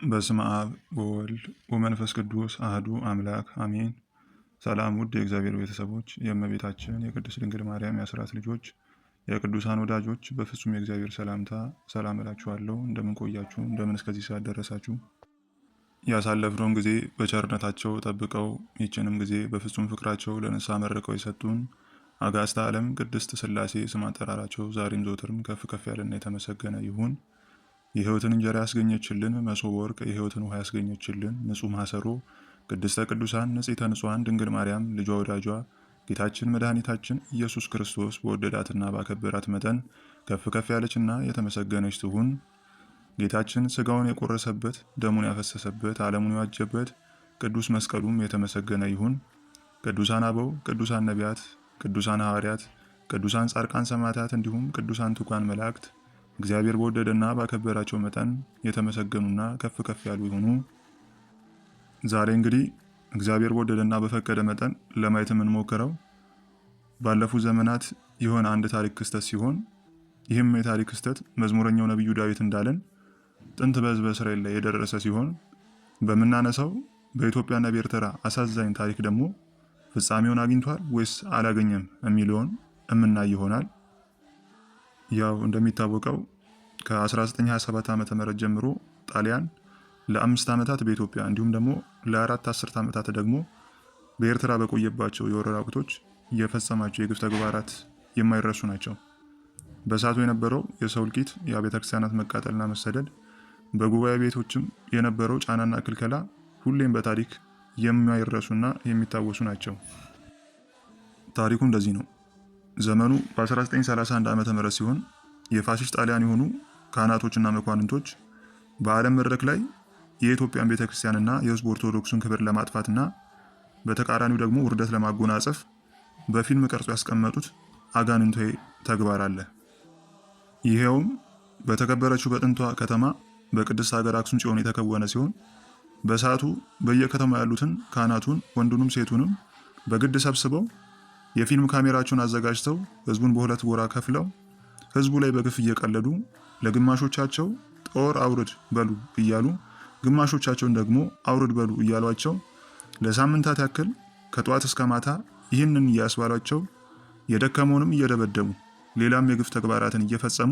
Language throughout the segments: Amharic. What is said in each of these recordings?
በስመ አብ ወወልድ ወመንፈስ ቅዱስ አህዱ አምላክ አሜን። ሰላም ውድ የእግዚአብሔር ቤተሰቦች፣ የእመቤታችን የቅድስት ድንግል ማርያም የአስራት ልጆች፣ የቅዱሳን ወዳጆች በፍጹም የእግዚአብሔር ሰላምታ ሰላም እላችኋለሁ። እንደምን ቆያችሁ? እንደምን እስከዚህ ሰዓት ደረሳችሁ? ያሳለፍነውን ጊዜ በቸርነታቸው ጠብቀው ይህችንም ጊዜ በፍጹም ፍቅራቸው ለንስሐ መርቀው የሰጡን አጋዕዝተ ዓለም ቅድስት ሥላሴ ስም አጠራራቸው ዛሬም ዘወትርም ከፍ ከፍ ያለና የተመሰገነ ይሁን። የሕይወትን እንጀራ ያስገኘችልን መሶበ ወርቅ፣ የሕይወትን ውሃ ያስገኘችልን ንጹሕ ማሰሮ ቅድስተ ቅዱሳን ንጽሕተ ንጹሐን ድንግል ማርያም ልጇ ወዳጇ ጌታችን መድኃኒታችን ኢየሱስ ክርስቶስ በወደዳትና ባከበራት መጠን ከፍ ከፍ ያለችና የተመሰገነች ትሁን። ጌታችን ሥጋውን የቆረሰበት ደሙን ያፈሰሰበት ዓለሙን የዋጀበት ቅዱስ መስቀሉም የተመሰገነ ይሁን። ቅዱሳን አበው፣ ቅዱሳን ነቢያት፣ ቅዱሳን ሐዋርያት፣ ቅዱሳን ጻድቃን ሰማዕታት እንዲሁም ቅዱሳን ትጉሃን መላእክት እግዚአብሔር በወደደና ባከበራቸው መጠን የተመሰገኑና ከፍ ከፍ ያሉ ይሁኑ። ዛሬ እንግዲህ እግዚአብሔር በወደደና በፈቀደ መጠን ለማየት የምንሞክረው ባለፉት ዘመናት የሆነ አንድ ታሪክ ክስተት ሲሆን ይህም የታሪክ ክስተት መዝሙረኛው ነቢዩ ዳዊት እንዳለን ጥንት በሕዝበ እስራኤል ላይ የደረሰ ሲሆን በምናነሳው በኢትዮጵያና በኤርትራ አሳዛኝ ታሪክ ደግሞ ፍጻሜውን አግኝቷል ወይስ አላገኘም የሚለውን እምናይ ይሆናል። ያው እንደሚታወቀው ከ1927 ዓ.ም ጀምሮ ጣሊያን ለ5 ዓመታት በኢትዮጵያ እንዲሁም ደግሞ ለ4 አስርት ዓመታት ደግሞ በኤርትራ በቆየባቸው የወረራ ወቅቶች የፈጸማቸው የግፍ ተግባራት የማይረሱ ናቸው። በሰዓቱ የነበረው የሰው እልቂት፣ የአብያተ ክርስቲያናት መቃጠልና መሰደድ፣ በጉባኤ ቤቶችም የነበረው ጫናና ክልከላ ሁሌም በታሪክ የማይረሱና የሚታወሱ ናቸው። ታሪኩ እንደዚህ ነው። ዘመኑ በ1931 ዓ.ም ሲሆን የፋሽስት ጣሊያን የሆኑ ካህናቶችና መኳንንቶች በዓለም መድረክ ላይ የኢትዮጵያን ቤተክርስቲያንና የሕዝብ ኦርቶዶክሱን ክብር ለማጥፋትና በተቃራኒው ደግሞ ውርደት ለማጎናጸፍ በፊልም ቀርጾ ያስቀመጡት አጋንንታዊ ተግባር አለ። ይሄውም በተከበረችው በጥንቷ ከተማ በቅድስት ሀገር አክሱም ጽዮን የተከወነ ሲሆን በሰዓቱ በየከተማው ያሉትን ካህናቱን ወንዱንም ሴቱንም በግድ ሰብስበው የፊልም ካሜራቸውን አዘጋጅተው ህዝቡን በሁለት ጎራ ከፍለው ህዝቡ ላይ በግፍ እየቀለዱ ለግማሾቻቸው ጦር አውርድ በሉ እያሉ ግማሾቻቸውን ደግሞ አውርድ በሉ እያሏቸው ለሳምንታት ያክል ከጠዋት እስከ ማታ ይህንን እያስባሏቸው የደከመውንም እየደበደቡ ሌላም የግፍ ተግባራትን እየፈጸሙ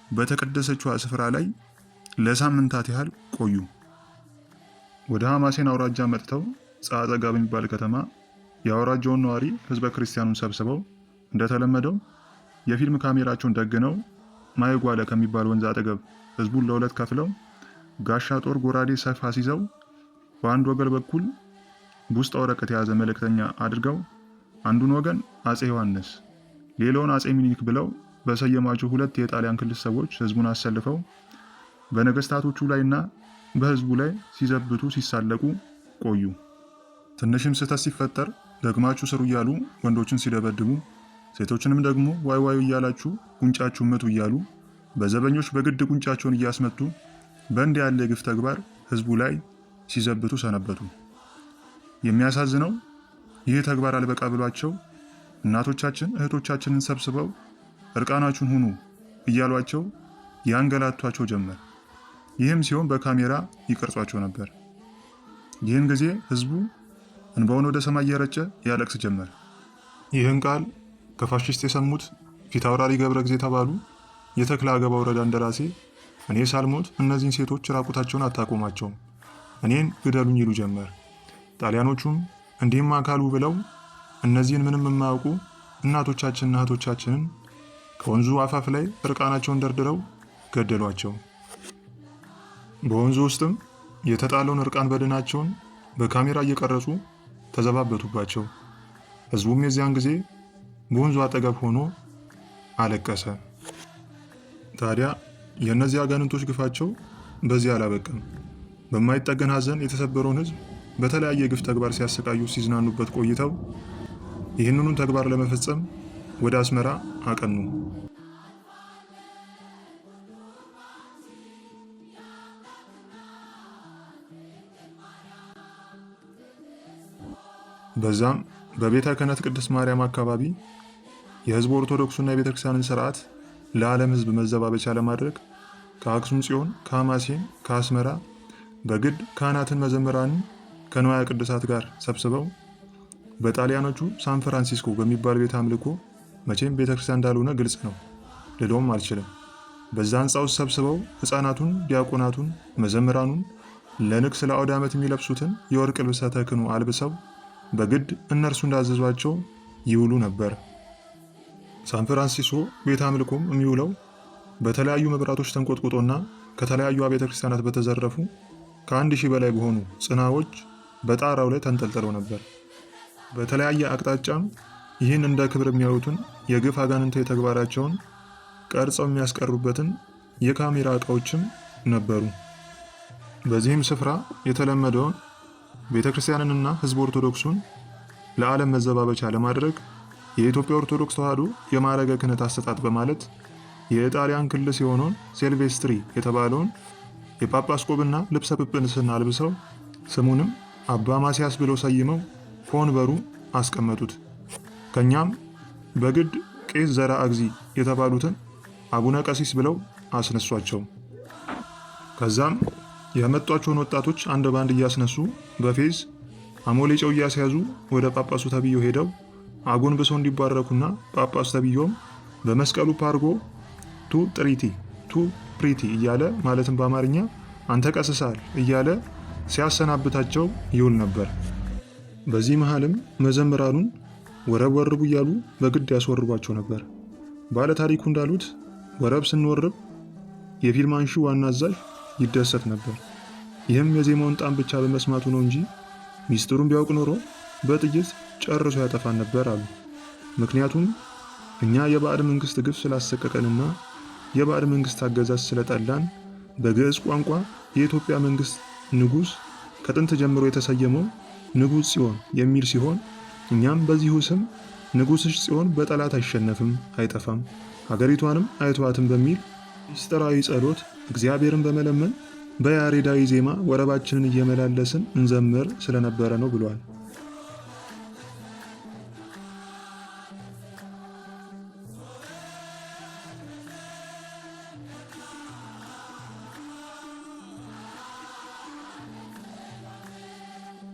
በተቀደሰችዋ ስፍራ ላይ ለሳምንታት ያህል ቆዩ። ወደ ሐማሴን አውራጃ መጥተው ጸአጸጋ በሚባል ከተማ የአውራጃውን ነዋሪ ህዝበ ክርስቲያኑን ሰብስበው እንደተለመደው የፊልም ካሜራቸውን ደግነው ማይጓለ ከሚባል ወንዝ አጠገብ ህዝቡን ለሁለት ከፍለው ጋሻ፣ ጦር፣ ጎራዴ፣ ሰይፍ አስይዘው በአንድ ወገን በኩል በውስጥ ወረቀት የያዘ መልእክተኛ አድርገው አንዱን ወገን አጼ ዮሐንስ ሌላውን አጼ ሚኒሊክ ብለው በሰየማቸው ሁለት የጣሊያን ክልል ሰዎች ህዝቡን አሰልፈው በነገስታቶቹ ላይና በህዝቡ ላይ ሲዘብቱ ሲሳለቁ ቆዩ። ትንሽም ስህተት ሲፈጠር ደግማችሁ ስሩ እያሉ ወንዶችን ሲደበድቡ፣ ሴቶችንም ደግሞ ዋይ ዋይ እያላችሁ ጉንጫችሁ ምቱ እያሉ በዘበኞች በግድ ጉንጫቸውን እያስመቱ በእንዲህ ያለ የግፍ ተግባር ህዝቡ ላይ ሲዘብቱ ሰነበቱ። የሚያሳዝነው ይህ ተግባር አልበቃ ብሏቸው እናቶቻችን እህቶቻችንን ሰብስበው እርቃናችሁን ሁኑ እያሏቸው ያንገላቷቸው ጀመር። ይህም ሲሆን በካሜራ ይቀርጿቸው ነበር። ይህን ጊዜ ህዝቡ እንባውን ወደ ሰማይ እየረጨ ያለቅስ ጀመር። ይህን ቃል ከፋሽስት የሰሙት ፊት አውራሪ ገብረ ጊዜ የተባሉ የተክለ አገባ ወረዳ እንደራሴ እኔ ሳልሞት እነዚህን ሴቶች ራቁታቸውን አታቆማቸውም፣ እኔን ግደሉኝ ይሉ ጀመር። ጣሊያኖቹም እንዲህም አካሉ ብለው እነዚህን ምንም የማያውቁ እናቶቻችንና እህቶቻችንን ከወንዙ አፋፍ ላይ እርቃናቸውን ደርድረው ገደሏቸው። በወንዙ ውስጥም የተጣለውን እርቃን በድናቸውን በካሜራ እየቀረጹ ተዘባበቱባቸው። ህዝቡም የዚያን ጊዜ በወንዙ አጠገብ ሆኖ አለቀሰ። ታዲያ የእነዚህ አጋንንቶች ግፋቸው በዚህ አላበቀም። በማይጠገን ሐዘን የተሰበረውን ህዝብ በተለያየ የግፍ ተግባር ሲያሰቃዩ ሲዝናኑበት ቆይተው ይህንኑ ተግባር ለመፈጸም ወደ አስመራ አቀኑ። በዛም በቤተ ክህነት ቅድስት ማርያም አካባቢ የህዝብ ኦርቶዶክሱና የቤተክርስቲያንን ስርዓት ለዓለም ህዝብ መዘባበቻ ለማድረግ ከአክሱም ጽዮን፣ ከሐማሴን፣ ከአስመራ በግድ ካህናትን መዘምራንን ከንዋየ ቅድሳት ጋር ሰብስበው በጣሊያኖቹ ሳን ፍራንሲስኮ በሚባል ቤተ አምልኮ መቼም ቤተክርስቲያን እንዳልሆነ ግልጽ ነው ልለውም አልችልም። በዛ ህንፃ ውስጥ ሰብስበው ህፃናቱን፣ ዲያቆናቱን፣ መዘምራኑን ለንግስ ለአውደ ዓመት የሚለብሱትን የወርቅ ልብሰ ተክህኖ አልብሰው በግድ እነርሱ እንዳዘዟቸው ይውሉ ነበር። ሳን ፍራንሲስኮ ቤተ አምልኮም የሚውለው በተለያዩ መብራቶች ተንቆጥቁጦና ከተለያዩ አብያተ ክርስቲያናት በተዘረፉ ከ1000 በላይ በሆኑ ጽናዎች በጣራው ላይ ተንጠልጥለው ነበር። በተለያየ አቅጣጫም ይህን እንደ ክብር የሚያዩትን የግፍ አጋንንታዊ ተግባራቸውን ቀርጸው የሚያስቀሩበትን የካሜራ ዕቃዎችም ነበሩ። በዚህም ስፍራ የተለመደውን ቤተ ክርስቲያንንና ህዝብ ኦርቶዶክሱን ለዓለም መዘባበቻ ለማድረግ የኢትዮጵያ ኦርቶዶክስ ተዋሕዶ የማዕረገ ክህነት አሰጣጥ በማለት የጣሊያን ክልስ የሆነውን ሴልቬስትሪ የተባለውን የጳጳስ ቆብና ልብሰ ጵጵስና አልብሰው ስሙንም አባ ማስያስ ብለው ሰይመው ከወንበሩ አስቀመጡት። ከኛም በግድ ቄስ ዘርዓ እግዚእ የተባሉትን አቡነ ቀሲስ ብለው አስነሷቸው። ከዛም ያመጧቸውን ወጣቶች አንድ ባንድ እያስነሱ በፌዝ አሞሌ ጨው እያስያዙ ወደ ጳጳሱ ተብዮ ሄደው አጎንብሰው እንዲባረኩና ጳጳሱ ተብዮም በመስቀሉ ፓርጎ ቱ ጥሪቲ ቱ ፕሪቲ እያለ ማለትም በአማርኛ አንተ ቀስሳል እያለ ሲያሰናብታቸው ይውል ነበር። በዚህ መሃልም መዘምራኑን ወረብ ወርቡ እያሉ በግድ ያስወርቧቸው ነበር። ባለ ታሪኩ እንዳሉት ወረብ ስንወርብ የፊልም አንሺው ዋና አዛዥ ይደሰት ነበር። ይህም የዜማውን ጣም ብቻ በመስማቱ ነው እንጂ ሚስጥሩን ቢያውቅ ኖሮ በጥይት ጨርሶ ያጠፋን ነበር አሉ። ምክንያቱም እኛ የባዕድ መንግስት ግፍ ስላሰቀቀንና የባዕድ መንግስት አገዛዝ ስለጠላን በግዕዝ ቋንቋ የኢትዮጵያ መንግስት ንጉስ ከጥንት ጀምሮ የተሰየመው ንጉስ ጽዮን የሚል ሲሆን እኛም በዚሁ ስም ንጉስሽ ጽዮን በጠላት አይሸነፍም፣ አይጠፋም፣ ሀገሪቷንም አይተዋትም በሚል ምስጢራዊ ጸሎት እግዚአብሔርን በመለመን በያሬዳዊ ዜማ ወረባችንን እየመላለስን እንዘምር ስለነበረ ነው ብሏል።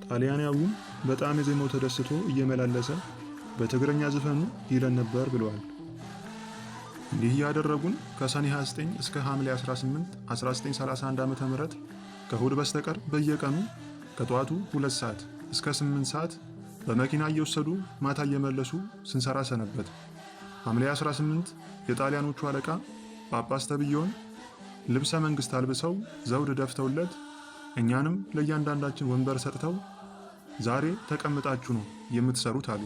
ጣሊያናዊውም በጣም የዜማው ተደስቶ እየመላለሰ በትግረኛ ዝፈኑ ይለን ነበር ብለዋል። እንዲህ እያደረጉን ከሰኔ 29 እስከ ሐምሌ 18 1931 ዓ.ም ከእሁድ በስተቀር በየቀኑ ከጠዋቱ 2 ሰዓት እስከ 8 ሰዓት በመኪና እየወሰዱ ማታ እየመለሱ ስንሰራ ሰነበት። ሐምሌ 18 የጣሊያኖቹ አለቃ ጳጳስ ተብዬውን ልብሰ መንግስት አልብሰው ዘውድ ደፍተውለት እኛንም ለእያንዳንዳችን ወንበር ሰጥተው ዛሬ ተቀምጣችሁ ነው የምትሰሩት አሉ።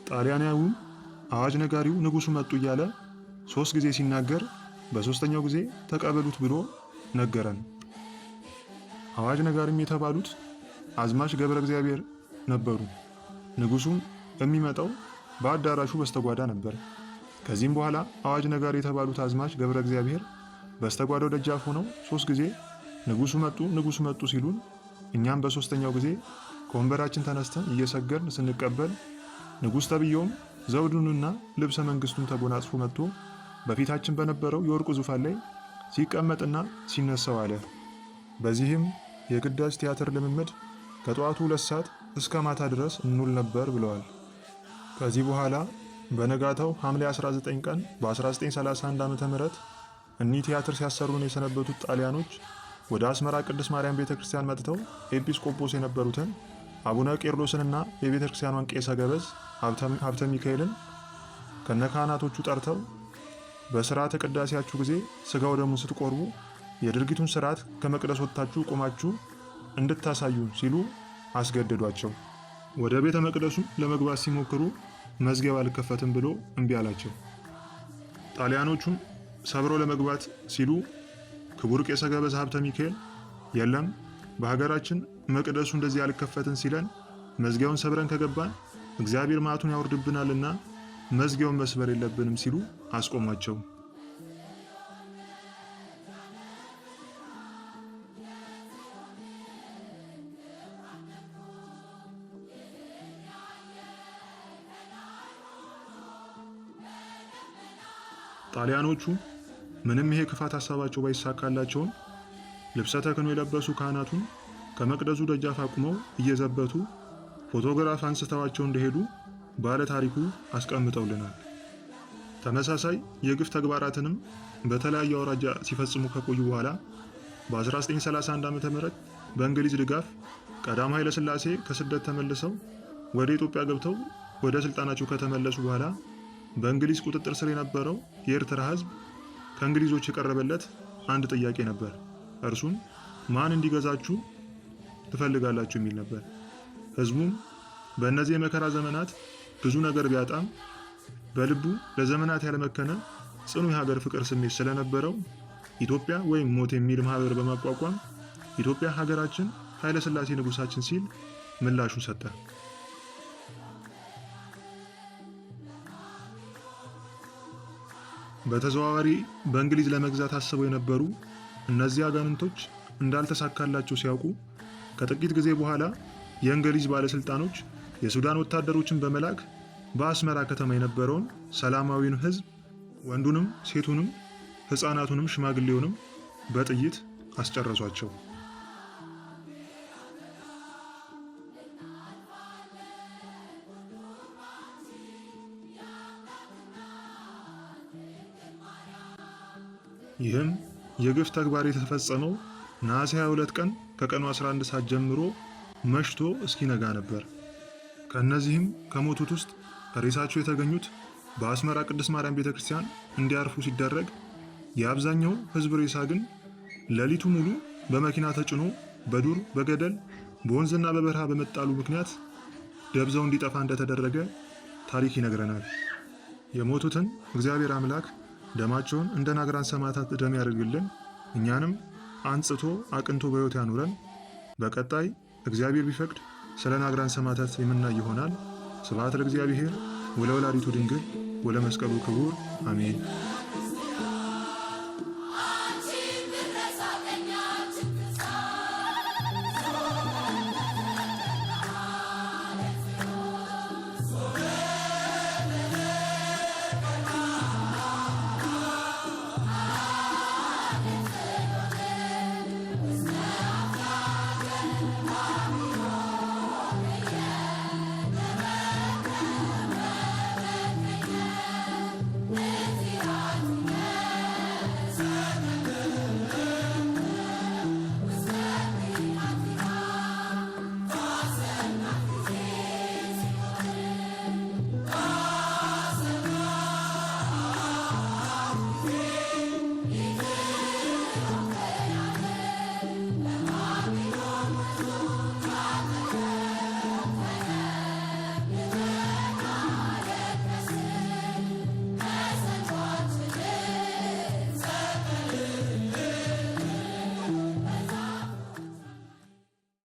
ጣሊያናዊው አዋጅ ነጋሪው ንጉሱ መጡ እያለ 3 ጊዜ ሲናገር በ3ኛው ጊዜ ተቀበሉት ብሎ ነገረን። አዋጅ ነጋሪም የተባሉት አዝማች ገብረ እግዚአብሔር ነበሩ። ንጉሱም የሚመጣው በአዳራሹ በስተጓዳ ነበር። ከዚህም በኋላ አዋጅ ነጋሪ የተባሉት አዝማች ገብረ እግዚአብሔር በስተጓዳው ደጃፍ ሆነው 3 ጊዜ ንጉሱ መጡ ሲሉን እኛም በ3ኛው ጊዜ ከወንበራችን ተነስተን እየሰገድን ስንቀበል ንጉሥ ተብዬውም ዘውዱንና ልብሰ መንግስቱን ተጎናጽፎ መጥቶ በፊታችን በነበረው የወርቁ ዙፋን ላይ ሲቀመጥና ሲነሳው አለ። በዚህም የግዳጅ ቲያትር ልምምድ ከጠዋቱ 2 ሰዓት እስከ ማታ ድረስ እንውል ነበር ብለዋል። ከዚህ በኋላ በነጋታው ሐምሌ 19 ቀን በ1931 ዓ.ም እኒህ ቲያትር ሲያሰሩን የሰነበቱት ጣሊያኖች ወደ አስመራ ቅድስት ማርያም ቤተክርስቲያን መጥተው ኤጲስቆጶስ የነበሩትን አቡነ ቄርሎስንና የቤተክርስቲያኗን ቄሰ ገበዝ ሀብተ ሚካኤልን ከነካህናቶቹ ጠርተው በስርዓተ ቅዳሴያችሁ ጊዜ ስጋው ደሙን ስትቆርቡ የድርጊቱን ስርዓት ከመቅደስ ወጥታችሁ ቆማችሁ እንድታሳዩ ሲሉ አስገደዷቸው። ወደ ቤተ መቅደሱ ለመግባት ሲሞክሩ መዝጊያው አልከፈትም ብሎ እምቢ አላቸው። ጣሊያኖቹም ሰብረው ለመግባት ሲሉ ክቡር ቄሰ ገበዝ ሀብተ ሚካኤል የለም በሀገራችን መቅደሱ እንደዚህ አልከፈትን ሲለን መዝጊያውን ሰብረን ከገባን እግዚአብሔር መዓቱን ያወርድብናልና መዝጊያውን መስበር የለብንም ሲሉ አስቆሟቸው። ጣሊያኖቹ ምንም ይሄ ክፋት ሀሳባቸው ባይሳካላቸውም ልብሰ ተክህኖ የለበሱ ካህናቱን ከመቅደሱ ደጃፍ አቁመው እየዘበቱ ፎቶግራፍ አንስተዋቸው እንደሄዱ ባለ ታሪኩ አስቀምጠውልናል። ተመሳሳይ የግፍ ተግባራትንም በተለያዩ አውራጃ ሲፈጽሙ ከቆዩ በኋላ በ1931 ዓ.ም በእንግሊዝ ድጋፍ ቀዳማዊ ኃይለ ሥላሴ ከስደት ተመልሰው ወደ ኢትዮጵያ ገብተው ወደ ስልጣናቸው ከተመለሱ በኋላ በእንግሊዝ ቁጥጥር ስር የነበረው የኤርትራ ሕዝብ ከእንግሊዞች የቀረበለት አንድ ጥያቄ ነበር። እርሱም ማን እንዲገዛችሁ ትፈልጋላችሁ የሚል ነበር። ሕዝቡም በእነዚህ የመከራ ዘመናት ብዙ ነገር ቢያጣም በልቡ ለዘመናት ያለመከነ ጽኑ የሀገር ፍቅር ስሜት ስለነበረው ኢትዮጵያ ወይም ሞት የሚል ማህበር በማቋቋም ኢትዮጵያ ሀገራችን፣ ኃይለ ሥላሴ ንጉሳችን ሲል ምላሹን ሰጠ። በተዘዋዋሪ በእንግሊዝ ለመግዛት አስበው የነበሩ እነዚህ አጋንንቶች እንዳልተሳካላቸው ሲያውቁ ከጥቂት ጊዜ በኋላ የእንግሊዝ ባለስልጣኖች የሱዳን ወታደሮችን በመላክ በአስመራ ከተማ የነበረውን ሰላማዊውን ሕዝብ ወንዱንም ሴቱንም ሕፃናቱንም ሽማግሌውንም በጥይት አስጨረሷቸው። ይህም የግፍ ተግባር የተፈጸመው ነሐሴ 22 ቀን ከቀኑ 11 ሰዓት ጀምሮ መሽቶ እስኪነጋ ነበር። ከእነዚህም ከሞቱት ውስጥ ሬሳቸው የተገኙት በአስመራ ቅድስት ማርያም ቤተክርስቲያን እንዲያርፉ ሲደረግ፣ የአብዛኛው ሕዝብ ሬሳ ግን ሌሊቱ ሙሉ በመኪና ተጭኖ በዱር በገደል በወንዝና በበረሃ በመጣሉ ምክንያት ደብዛው እንዲጠፋ እንደተደረገ ታሪክ ይነግረናል። የሞቱትን እግዚአብሔር አምላክ ደማቸውን እንደ ናግራን ሰማዕታት ደም ያደርግልን፣ እኛንም አንጽቶ አቅንቶ በሕይወት ያኑረን። በቀጣይ እግዚአብሔር ቢፈቅድ ስለ ናግራን ሰማዕታት የምናይ ይሆናል። ስብሐት ለእግዚአብሔር ወለወላዲቱ ድንግል ወለመስቀሉ ክቡር አሜን።